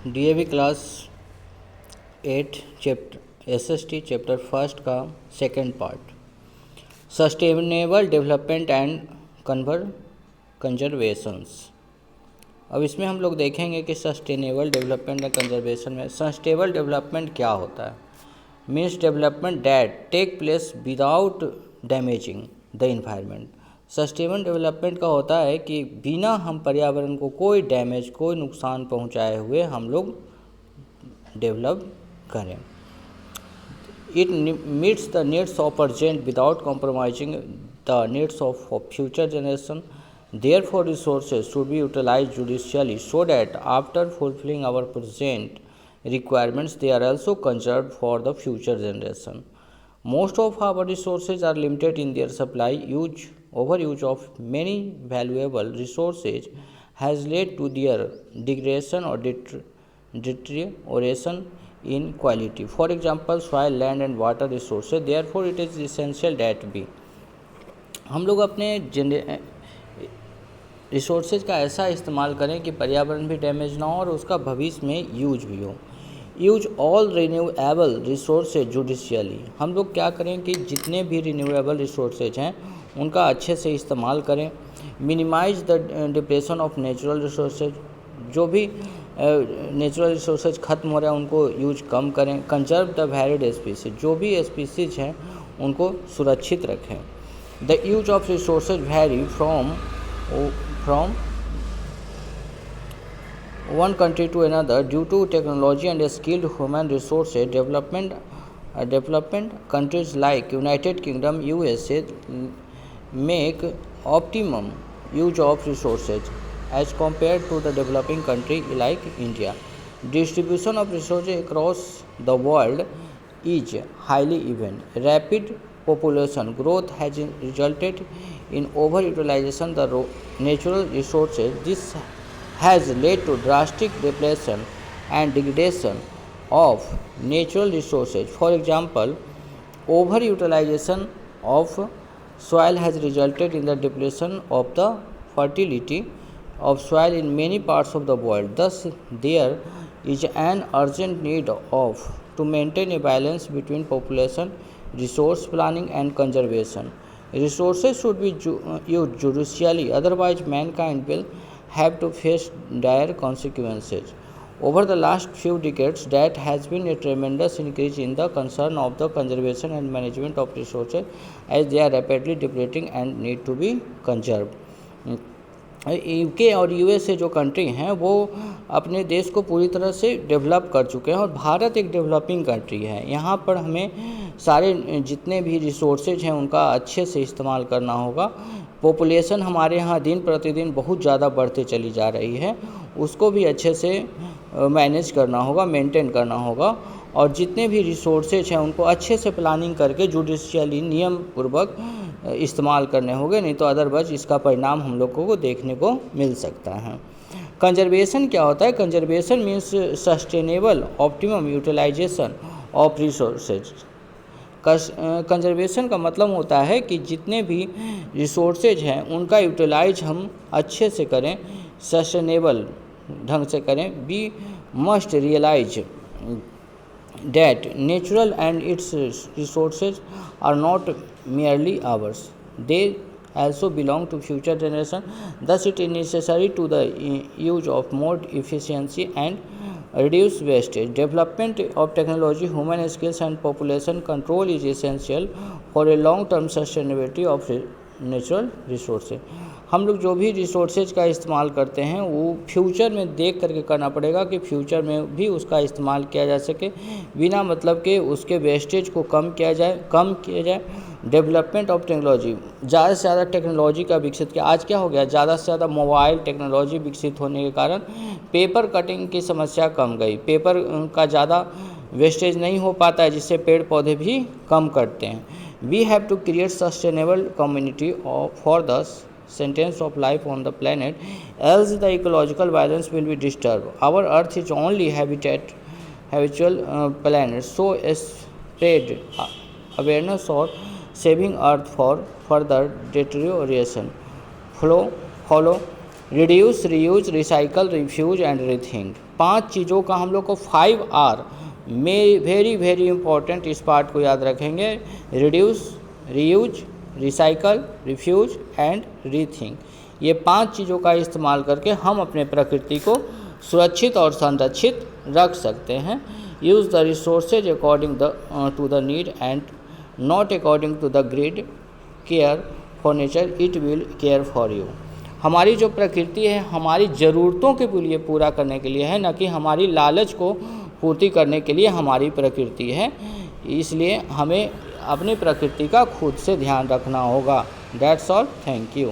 DAV class 8 chapter SST chapter first का second part sustainable development and conservations. अब इसमें हम लोग देखेंगे कि सस्टेनेबल डेवलपमेंट एंड कंजर्वेशन में सस्टेनेबल डेवलपमेंट क्या होता है। Means development that take place without damaging the environment. Sustainable development का होता है कि बिना हम पर्यावरण को कोई डैमेज कोई नुकसान पहुंचाए हुए हम लोग डेवलप करें। It meets the needs of present without compromising the needs of future generation. Therefore, resources should be utilized judiciously so that after fulfilling our present requirements, they are also conserved for the future generation. Most of our resources are limited in their supply. Overuse of many valuable resources has led to their degradation or deterioration in quality. For example, soil, land and water resources. Therefore, it is essential that we हम लोग अपने resources का ऐसा इस्तेमाल करें कि पर्यावरण भी डैमेज ना हो और उसका भविष्य में यूज भी हो। Use all renewable resources judicially. हम लोग क्या करें कि जितने भी रिन्यूएबल रिसोर्सेज हैं उनका अच्छे से इस्तेमाल करें। Minimise the depression of natural resources. जो भी नेचुरल रिसोर्सेज ख़त्म हो रहे हैं उनको यूज कम करें। Conserve the valid species. जो भी स्पीसीज हैं उनको सुरक्षित रखें। The use of resources vary from one country to another due to technology and skilled human resources development countries like United Kingdom, USA make optimum use of resources as compared to the developing country like India. Distribution of resources across the world is highly even. Rapid population growth has resulted in overutilization of the natural resources. This has led to drastic depletion and degradation of natural resources. For example, overutilization of soil has resulted in the depletion of the fertility of soil in many parts of the world. Thus, there is an urgent need to maintain a balance between population, resource planning and conservation. Resources should be used judiciously, otherwise mankind will have to face dire consequences. Over the last few decades, there has been a tremendous increase in the concern of the conservation and management of resources as they are rapidly depleting and need to be conserved. UK और USA जो country हैं वो अपने देश को पूरी तरह से डेवलप कर चुके हैं और भारत एक डेवलपिंग कंट्री है। यहाँ पर हमें सारे जितने भी रिसोर्सेज हैं उनका अच्छे से इस्तेमाल करना होगा। पॉपुलेशन हमारे यहाँ दिन प्रतिदिन बहुत ज़्यादा बढ़ते चली जा रही है, उसको भी अच्छे से मैनेज करना होगा, मेंटेन करना होगा और जितने भी रिसोर्सेज हैं उनको अच्छे से प्लानिंग करके जुडिशियली नियम पूर्वक इस्तेमाल करने होंगे, नहीं तो अदरवाइज इसका परिणाम हम लोगों को देखने को मिल सकता है। कंजर्वेशन क्या होता है? Conservation means sustainable optimum utilisation of resources. Conservation का मतलब होता है कि जितने भी रिसोर्सेज हैं उनका यूटिलाइज हम अच्छे से करें, सस्टेनेबल ढंग से करें। We must realise that natural and its resources are not merely ours, they also belong to future generation. Thus it is necessary to the use of more efficiency and reduce wastage. Development of technology, human skills and population control is essential for a long term sustainability of natural resources. हम लोग जो भी resources का इस्तेमाल करते हैं वो future में देख करके करना पड़ेगा कि फ्यूचर में भी उसका इस्तेमाल किया जा सके, बिना मतलब के उसके वेस्टेज को कम किया जाए। डेवलपमेंट ऑफ टेक्नोलॉजी, ज़्यादा से ज़्यादा टेक्नोलॉजी का विकसित किया। आज क्या हो गया, ज़्यादा से ज़्यादा मोबाइल टेक्नोलॉजी विकसित होने के कारण पेपर कटिंग की समस्या कम गई, पेपर का ज़्यादा वेस्टेज नहीं हो पाता है जिससे पेड़ पौधे भी कम कटते हैं। We have to create sustainable community for the sentence of life on the planet, else the ecological balance will be disturbed. Our earth is only habitual planet, so spread awareness or saving earth for further deterioration. Follow reduce, reuse, recycle, refuse and rethink. 5 चीज़ों का हम लोग को 5R में very important, इस part को याद रखेंगे। Reduce, reuse, recycle, refuse and rethink. ये 5 चीज़ों का इस्तेमाल करके हम अपने प्रकृति को सुरक्षित और संरक्षित रख सकते हैं। Use the resources according to the need and not according to the greed. Care for nature, it will care for you. हमारी जो प्रकृति है हमारी ज़रूरतों के लिए पूरा करने के लिए है, न कि हमारी लालच को पूर्ति करने के लिए हमारी प्रकृति है। इसलिए हमें अपनी प्रकृति का खुद से ध्यान रखना होगा। That's all, thank you.